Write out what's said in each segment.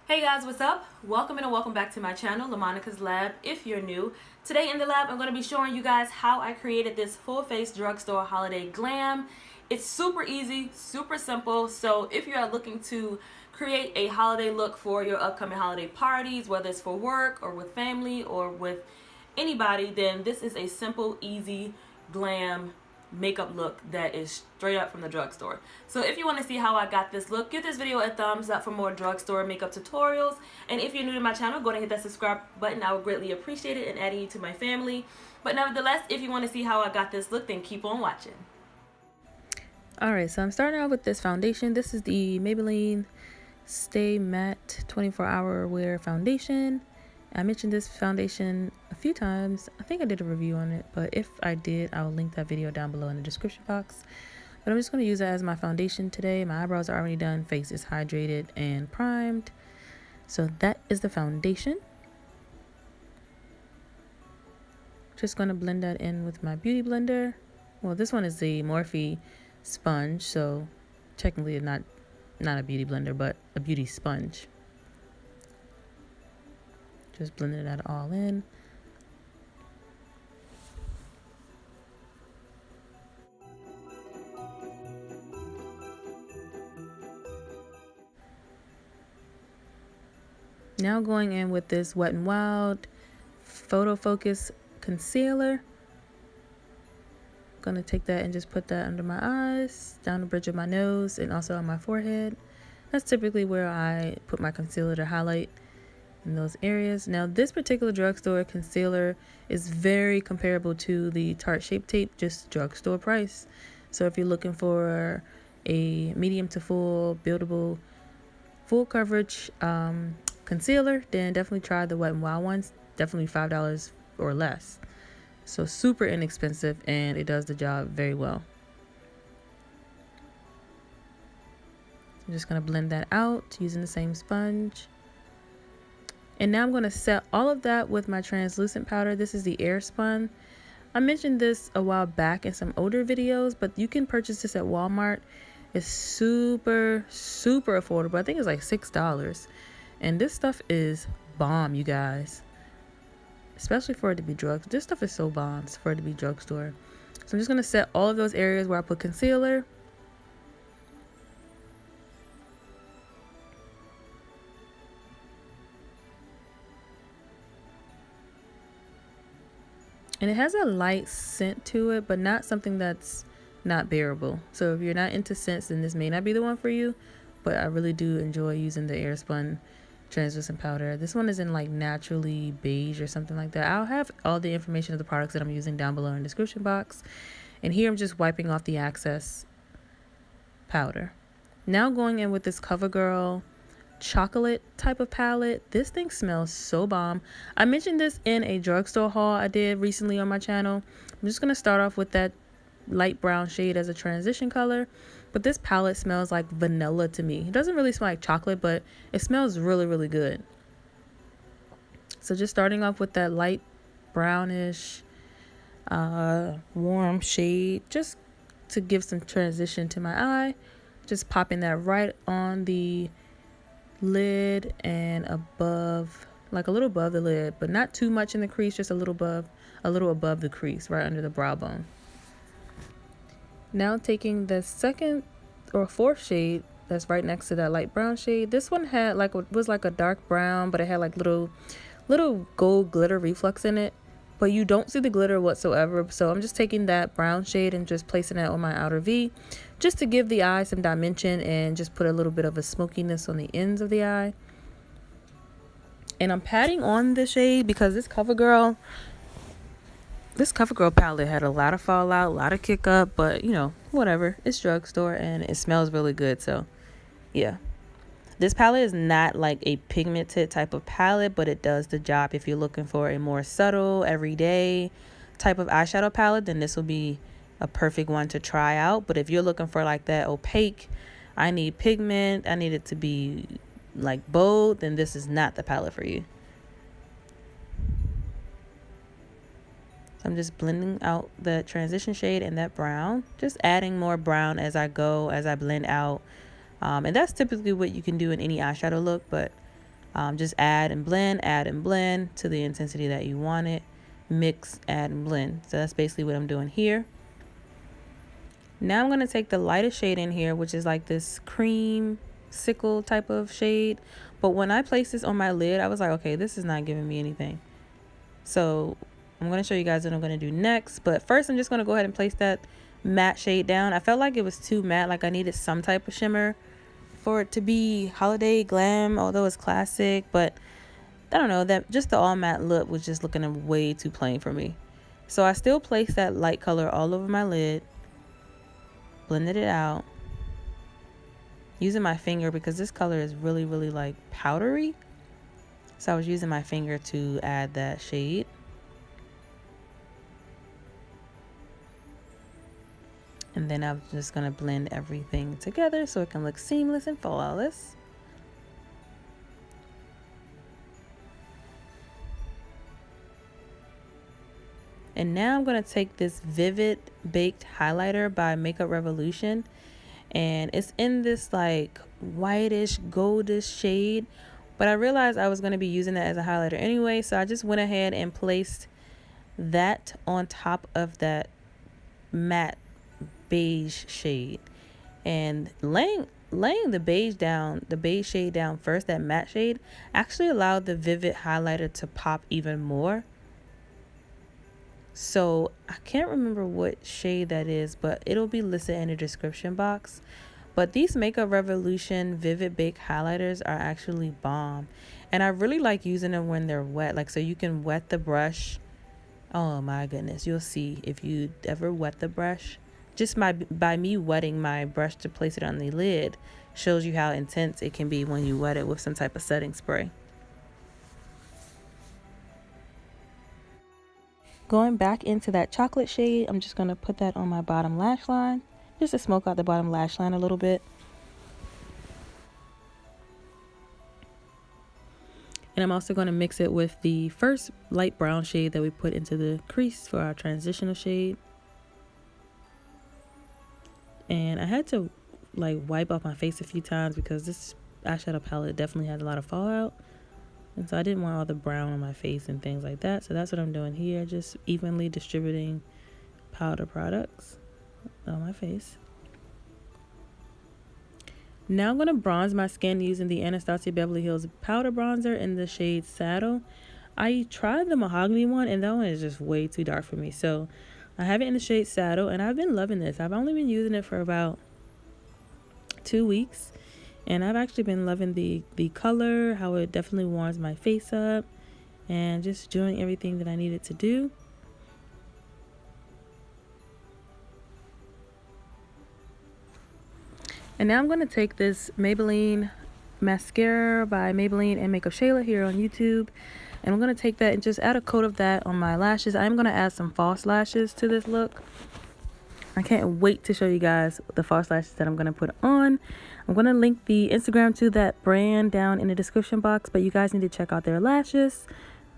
Hey guys, what's up? Welcome and welcome back to my channel, LaMonicas Lab, if you're new. Today in the lab, I'm going to be showing you guys how I created this full face drugstore holiday glam. It's super easy, super simple, so if you are looking to create a holiday look for your upcoming holiday parties, whether it's for work or with family or with anybody, then this is a simple, easy, glam makeup look that is straight up from the drugstore. So if you want to see how I got this look, give this video a thumbs up for more drugstore makeup tutorials. And if you're new to my channel, go ahead and hit that subscribe button. I would greatly appreciate it in adding you to my family. But nevertheless, if you want to see how I got this look, then keep on watching. Alright, so I'm starting out with this foundation. This is the Maybelline Stay Matte 24-Hour Wear Foundation. I mentioned this foundation a few times. I think I did a review on it, but if I did, I'll link that video down below in the description box. But I'm just going to use that as my foundation today. My eyebrows are already done, face is hydrated and primed. So that is the foundation. Just going to blend that in with my beauty blender. Well, this one is the Morphe sponge, so technically not a beauty blender, but a beauty sponge. Just blending that all in. Now going in with this Wet n Wild Photo Focus Concealer. Gonna take that and just put that under my eyes, down the bridge of my nose, and also on my forehead. That's typically where I put my concealer to highlight in those areas. Now this particular drugstore concealer is very comparable to the Tarte Shape Tape, just drugstore price. So if you're looking for a medium to full buildable full coverage concealer, then definitely try the Wet n Wild ones. Definitely $5 or less. So super inexpensive, and it does the job very well. I'm just going to blend that out using the same sponge. And now I'm going to set all of that with my translucent powder. This is the Airspun. I mentioned this a while back in some older videos, but you can purchase this at Walmart. It's super affordable. I think it's like $6. And this stuff is bomb, you guys. Especially for it to be drugs. This stuff is so bomb for it to be drugstore. So I'm just going to set all of those areas where I put concealer. And it has a light scent to it, but not something that's not bearable. So if you're not into scents, then this may not be the one for you. But I really do enjoy using the Airspun translucent powder. This one is in like naturally beige or something like that. I'll have all the information of the products that I'm using down below in the description box. And here I'm just wiping off the excess powder. Now going in with this CoverGirl chocolate type of palette. This thing smells so bomb. I mentioned this in a drugstore haul I did recently on my channel. I'm just going to start off with that light brown shade as a transition color, but this palette smells like vanilla to me. It doesn't really smell like chocolate, but it smells really good. So just starting off with that light brownish warm shade, just to give some transition to my eye. Just popping that right on the lid and above, like a little above the lid, but not too much in the crease, just a little above the crease, right under the brow bone. Now taking the second or fourth shade that's right next to that light brown shade. This one had was like a dark brown, but it had like little gold glitter reflex in it, but you don't see the glitter whatsoever. So I'm just taking that brown shade and just placing it on my outer V, just to give the eye some dimension and just put a little bit of a smokiness on the ends of the eye. And I'm patting on the shade because this CoverGirl palette had a lot of fallout, a lot of kick up, but you know, whatever. It's drugstore and it smells really good, so yeah. This palette is not like a pigmented type of palette, but it does the job. If you're looking for a more subtle, everyday type of eyeshadow palette, then this will be a perfect one to try out. But if you're looking for like that opaque, I need pigment, I need it to be like bold, then this is not the palette for you. So I'm just blending out the transition shade and that brown, just adding more brown as I go, as I blend out. And that's typically what you can do in any eyeshadow look, but Just add and blend to the intensity that you want it. Mix, add, and blend. So that's basically what I'm doing here. Now I'm going to take the lightest shade in here, which is like this cream sickle type of shade. But when I placed this on my lid, I was like, okay, this is not giving me anything. So I'm going to show you guys what I'm going to do next. But first, I'm just going to go ahead and place that matte shade down. I felt like it was too matte, like I needed some type of shimmer for it to be holiday glam, although it's classic. But I don't know, that just the all matte look was just looking way too plain for me. So I still placed that light color all over my lid. Blended it out using my finger because this color is really like powdery, so I was using my finger to add that shade. And then I'm just going to blend everything together so it can look seamless and flawless. And now I'm going to take this Vivid Baked Highlighter by Makeup Revolution. And it's in this like whitish, goldish shade. But I realized I was going to be using that as a highlighter anyway. So I just went ahead and placed that on top of that matte beige shade. And laying the beige shade down first, that matte shade, actually allowed the Vivid highlighter to pop even more. So I can't remember what shade that is, but it'll be listed in the description box. But these Makeup Revolution Vivid Baked highlighters are actually bomb. And I really like using them when they're wet. Like, so you can wet the brush. Oh my goodness. You'll see if you ever wet the brush. Just by me wetting my brush to place it on the lid shows you how intense it can be when you wet it with some type of setting spray. Going back into that chocolate shade, I'm just going to put that on my bottom lash line, just to smoke out the bottom lash line a little bit. And I'm also going to mix it with the first light brown shade that we put into the crease for our transitional shade. And I had to like wipe off my face a few times because this eyeshadow palette definitely had a lot of fallout. And so I didn't want all the brown on my face and things like that. So that's what I'm doing here. Just evenly distributing powder products on my face. Now I'm going to bronze my skin using the Anastasia Beverly Hills powder bronzer in the shade Saddle. I tried the mahogany one and that one is just way too dark for me. So I have it in the shade Saddle and I've been loving this. I've only been using it for about 2 weeks. And I've actually been loving the color, how it definitely warms my face up, and just doing everything that I needed to do. And now I'm going to take this Maybelline mascara by Maybelline and Makeup Shayla here on YouTube. And I'm going to take that and just add a coat of that on my lashes. I'm going to add some false lashes to this look. I can't wait to show you guys the false lashes that I'm going to put on. I'm going to link the Instagram to that brand down in the description box, but you guys need to check out their lashes.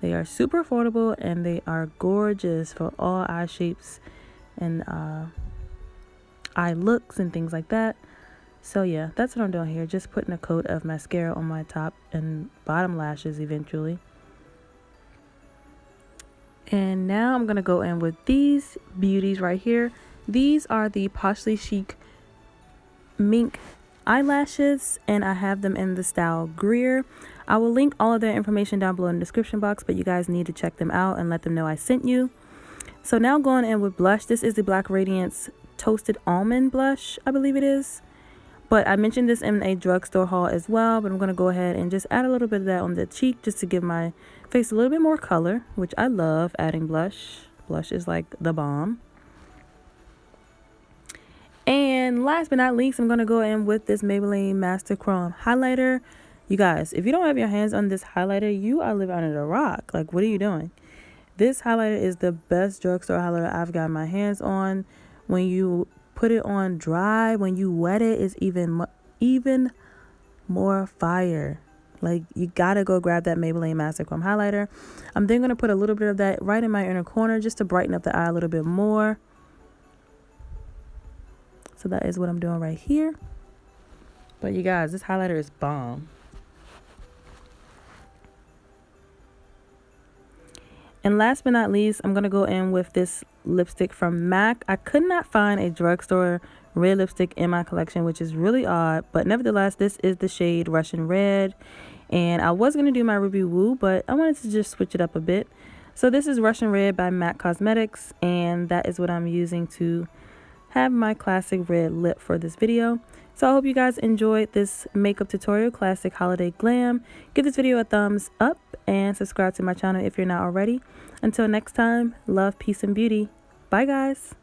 They are super affordable and they are gorgeous for all eye shapes and eye looks and things like that. So yeah, that's what I'm doing here. Just putting a coat of mascara on my top and bottom lashes eventually. And now I'm going to go in with these beauties right here. These are the Poshly Chic Mink eyelashes, and I have them in the style Greer. I will link all of their information down below in the description box, but you guys need to check them out and let them know I sent you. So now going in with blush. This is the Black Radiance Toasted Almond Blush, I believe it is. But I mentioned this in a drugstore haul as well, but I'm going to go ahead and just add a little bit of that on the cheek just to give my face a little bit more color, which I love adding blush. Blush is like the bomb. And last but not least, I'm going to go in with this Maybelline Master Chrome highlighter. You guys, if you don't have your hands on this highlighter, you are living under a rock. Like, what are you doing? This highlighter is the best drugstore highlighter I've got my hands on. When you put it on dry, when you wet it, it's even more fire. Like, you gotta go grab that Maybelline Master Chrome highlighter. I'm then going to put a little bit of that right in my inner corner just to brighten up the eye a little bit more. So that is what I'm doing right here. But you guys, this highlighter is bomb. And last but not least, I'm going to go in with this lipstick from MAC. I could not find a drugstore red lipstick in my collection, which is really odd. But nevertheless, this is the shade Russian Red. And I was going to do my Ruby Woo, but I wanted to just switch it up a bit. So this is Russian Red by MAC Cosmetics, and that is what I'm using to have my classic red lip for this video. So I hope you guys enjoyed this makeup tutorial, classic holiday glam. Give this video a thumbs up and subscribe to my channel if you're not already. Until next time, love, peace, and beauty. Bye guys.